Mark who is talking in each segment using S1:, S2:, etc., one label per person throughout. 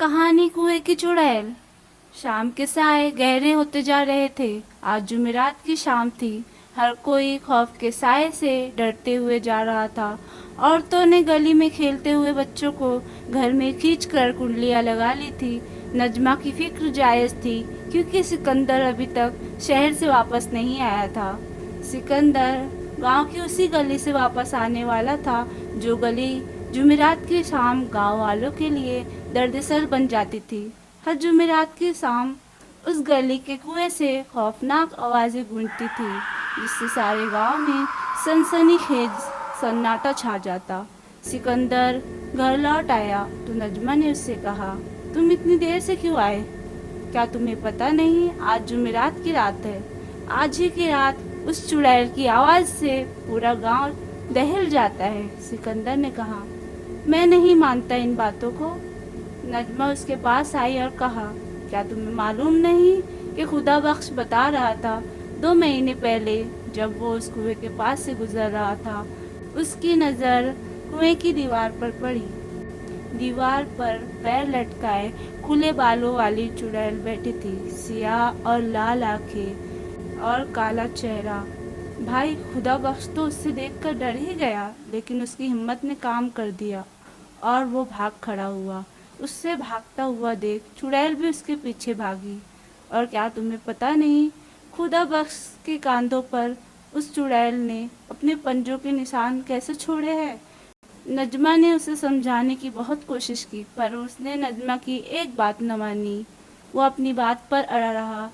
S1: कहानी कुएं की चुड़ैल। शाम के साए गहरे होते जा रहे थे। आज जुमेरात की शाम थी। हर कोई खौफ के साए से डरते हुए जा रहा था। औरतों ने गली में खेलते हुए बच्चों को घर में खींच कर कुंडलियां लगा ली थी। नजमा की फिक्र जायज थी क्योंकि सिकंदर अभी तक शहर से वापस नहीं आया था। सिकंदर गांव की उसी गली से वापस आने वाला था जो गली जुमेरात की शाम गांव वालों के लिए दर्दसर बन जाती थी। हर जुमेरात की शाम उस गली के कुएं से खौफनाक आवाज़ें गूंजती थी जिससे सारे गांव में सनसनीखेज सन्नाटा छा जाता। सिकंदर घर लौट आया तो नजमा ने उससे कहा, तुम इतनी देर से क्यों आए? क्या तुम्हें पता नहीं आज जुमेरात की रात है? आज ही की रात उस चुड़ैल की आवाज़ से पूरा गांव दहल जाता है। सिकंदर ने कहा, मैं नहीं मानता इन बातों को। नजमा उसके पास आई और कहा, क्या तुम्हें मालूम नहीं कि खुदा बख्श बता रहा था 2 महीने पहले जब वो उस कुएं के पास से गुजर रहा था, उसकी नज़र कुएं की दीवार पर पड़ी। दीवार पर पैर लटकाए खुले बालों वाली चुड़ैल बैठी थी, सियाह और लाल आंखें और काला चेहरा। भाई खुदा बख्श तो उससे देखकर डर ही गया, लेकिन उसकी हिम्मत ने काम कर दिया और वो भाग खड़ा हुआ। उससे भागता हुआ देख चुड़ैल भी उसके पीछे भागी। और क्या तुम्हें पता नहीं खुदा बख्श के कांधों पर उस चुड़ैल ने अपने पंजों के निशान कैसे छोड़े हैं? नजमा ने उसे समझाने की बहुत कोशिश की पर उसने नजमा की एक बात न मानी। वो अपनी बात पर अड़ा रहा।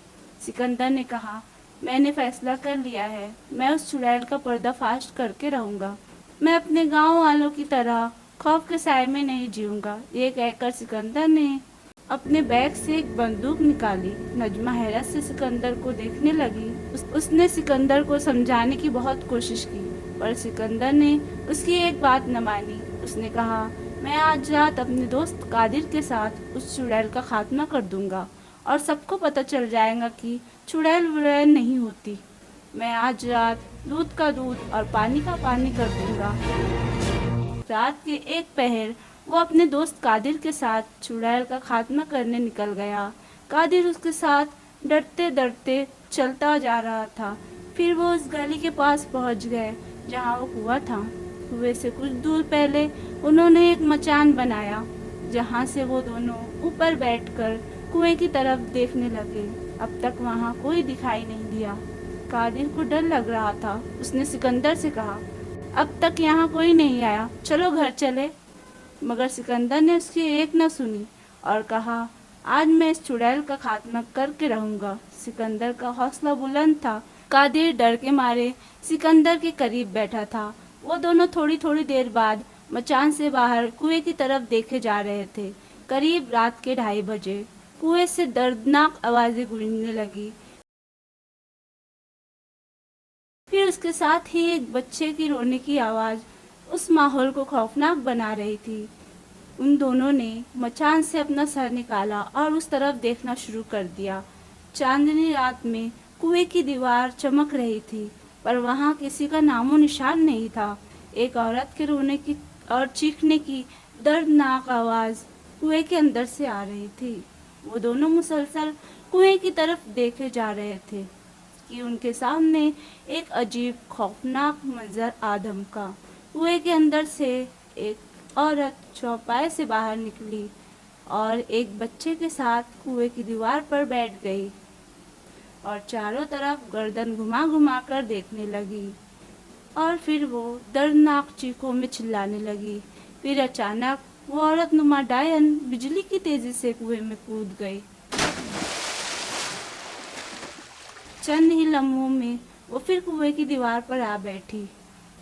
S1: सिकंदर ने कहा, मैंने फैसला कर लिया है, मैं उस चुड़ैल का पर्दाफाश करके रहूँगा। मैं अपने गांव वालों की तरह खौफ के साए में नहीं जीऊँगा। ये कहकर सिकंदर ने अपने बैग से एक बंदूक निकाली। नजमा हैरत से सिकंदर को देखने लगी। उसने सिकंदर को समझाने की बहुत कोशिश की पर सिकंदर ने उसकी एक बात न मानी। उसने कहा, मैं आज रात अपने दोस्त कादिर के साथ उस चुड़ैल का खात्मा कर दूंगा और सबको पता चल जाएगा कि चुड़ैल वुड़ैल नहीं होती। मैं आज रात दूध का दूध और पानी का पानी कर दूंगा। रात के एक पहर वो अपने दोस्त कादिर के साथ चुड़ैल का खात्मा करने निकल गया। कादिर उसके साथ डरते डरते चलता जा रहा था। फिर वो उस गली के पास पहुंच गए जहां वो कुआं था। कुएं से कुछ दूर पहले उन्होंने एक मचान बनाया जहां से वो दोनों ऊपर बैठकर कुएं की तरफ देखने लगे। अब तक वहां कोई दिखाई नहीं दिया। कादिर को डर लग रहा था। उसने सिकंदर से कहा, अब तक यहाँ कोई नहीं आया, चलो घर चले। मगर सिकंदर ने उसकी एक न सुनी और कहा, आज मैं इस चुड़ैल का खात्मा करके रहूंगा। सिकंदर का हौसला बुलंद था। कादिर डर के मारे सिकंदर के करीब बैठा था। वो दोनों थोड़ी थोड़ी देर बाद मचान से बाहर कुएं की तरफ देखे जा रहे थे। करीब रात के 2:30 कुएं से दर्दनाक आवाजें गूंजने लगी। फिर उसके साथ ही एक बच्चे की रोने की आवाज़ उस माहौल को खौफनाक बना रही थी। उन दोनों ने मचान से अपना सर निकाला और उस तरफ देखना शुरू कर दिया। चांदनी रात में कुएं की दीवार चमक रही थी पर वहाँ किसी का नामो निशान नहीं था। एक औरत के रोने की और चीखने की दर्दनाक आवाज़ कुएं के अंदर से आ रही थी। वो दोनों मुसलसल कुएं की तरफ देखे जा रहे थे कि उनके सामने एक अजीब खौफनाक मंजर आदम का। कुएं के अंदर से एक औरत चौपाए से बाहर निकली और एक बच्चे के साथ कुएं की दीवार पर बैठ गई और चारों तरफ गर्दन घुमा घुमा कर देखने लगी और फिर वो दर्दनाक चीखों में चिल्लाने लगी। फिर अचानक वो औरत नुमा डायन बिजली की तेजी से कुएं में कूद गई। चंद ही लम्हों में वो फिर कुएं की दीवार पर आ बैठी।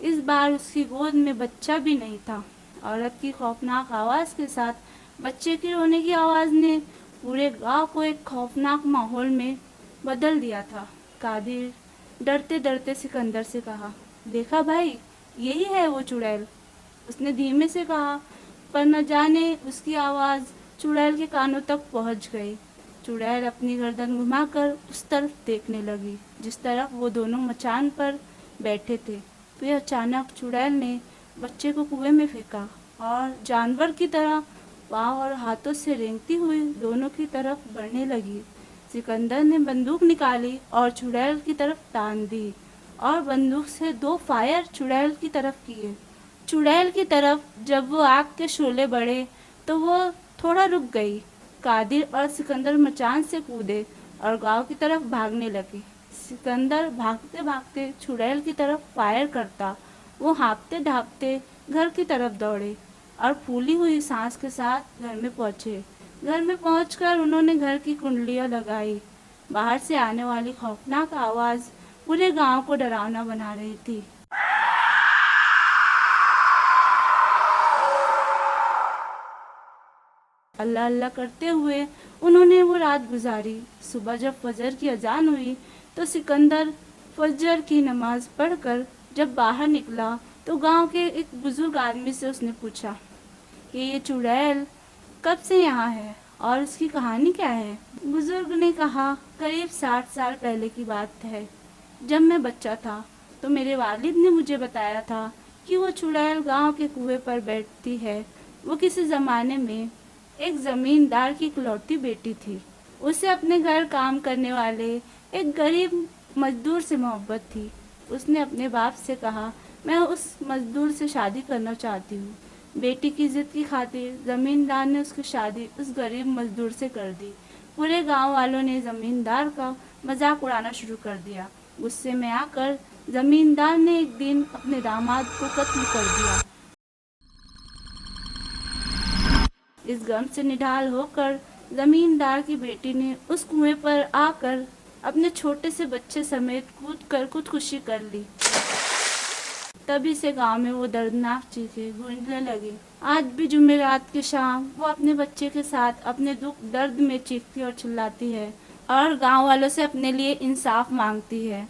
S1: इस बार उसकी गोद में बच्चा भी नहीं था। औरत की खौफनाक आवाज़ के साथ बच्चे के रोने की आवाज़ ने पूरे गांव को एक खौफनाक माहौल में बदल दिया था। कादिर डरते डरते सिकंदर से कहा, देखा भाई, यही है वो चुड़ैल। उसने धीमे से कहा पर न जाने उसकी आवाज़ चुड़ैल के कानों तक पहुंच गई। चुड़ैल अपनी गर्दन घुमाकर उस तरफ देखने लगी जिस तरफ वो दोनों मचान पर बैठे थे। फिर अचानक चुड़ैल ने बच्चे को कुएं में फेंका और जानवर की तरह पाँव और हाथों से रेंगती हुई दोनों की तरफ बढ़ने लगी। सिकंदर ने बंदूक निकाली और चुड़ैल की तरफ तान दी और बंदूक से 2 फायर चुड़ैल की तरफ किए। चुड़ैल की तरफ जब वो आग के शोले बढ़े तो वो थोड़ा रुक गई। कादिर और सिकंदर मचान से कूदे और गांव की तरफ भागने लगे। सिकंदर भागते भागते चुड़ैल की तरफ फायर करता। वो हाँफते ढाँपते घर की तरफ दौड़े और फूली हुई सांस के साथ घर में पहुंचे। घर में पहुंचकर उन्होंने घर की कुंडलियां लगाई। बाहर से आने वाली खौफनाक आवाज पूरे गांव को डरावना बना रही थी। अल्लाह अल्लाह करते हुए उन्होंने वो रात गुजारी। सुबह जब फजर की अजान हुई तो सिकंदर फजर की नमाज पढ़कर जब बाहर निकला तो गांव के एक बुजुर्ग आदमी से उसने पूछा कि ये चुड़ैल कब से यहाँ है और इसकी कहानी क्या है। बुजुर्ग ने कहा, करीब 60 साल पहले की बात है। जब मैं बच्चा था तो मेरे वालिद ने मुझे बताया था कि वो चुड़ैल गांव के कुएं पर बैठती है। वो किसी ज़माने में एक ज़मींदार की इकलौती बेटी थी। उसे अपने घर काम करने वाले एक गरीब मजदूर से मोहब्बत थी। उसने अपने बाप से कहा, मैं उस मजदूर से शादी करना चाहती हूँ। बेटी की जिद की खातिर ज़मींदार ने उसकी शादी उस गरीब मजदूर से कर दी। पूरे गांव वालों ने ज़मींदार का मजाक उड़ाना शुरू कर दिया। गुस्से में आकर ज़मींदार ने एक दिन अपने दामाद को कत्ल कर दिया। इस गम से निढाल होकर ज़मींदार की बेटी ने उस कुएं पर आकर अपने छोटे से बच्चे समेत कूदकर खुदकुशी कर ली। तभी से गांव में वो दर्दनाक चीखें गूंजने लगी। आज भी जुमेरात की शाम वो अपने बच्चे के साथ अपने दुख दर्द में चीखती और चिल्लाती है और गांव वालों से अपने लिए इंसाफ मांगती है।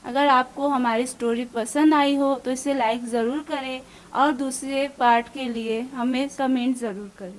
S1: अगर आपको हमारी स्टोरी पसंद आई हो तो इसे लाइक ज़रूर करें और दूसरे पार्ट के लिए हमें कमेंट ज़रूर करें।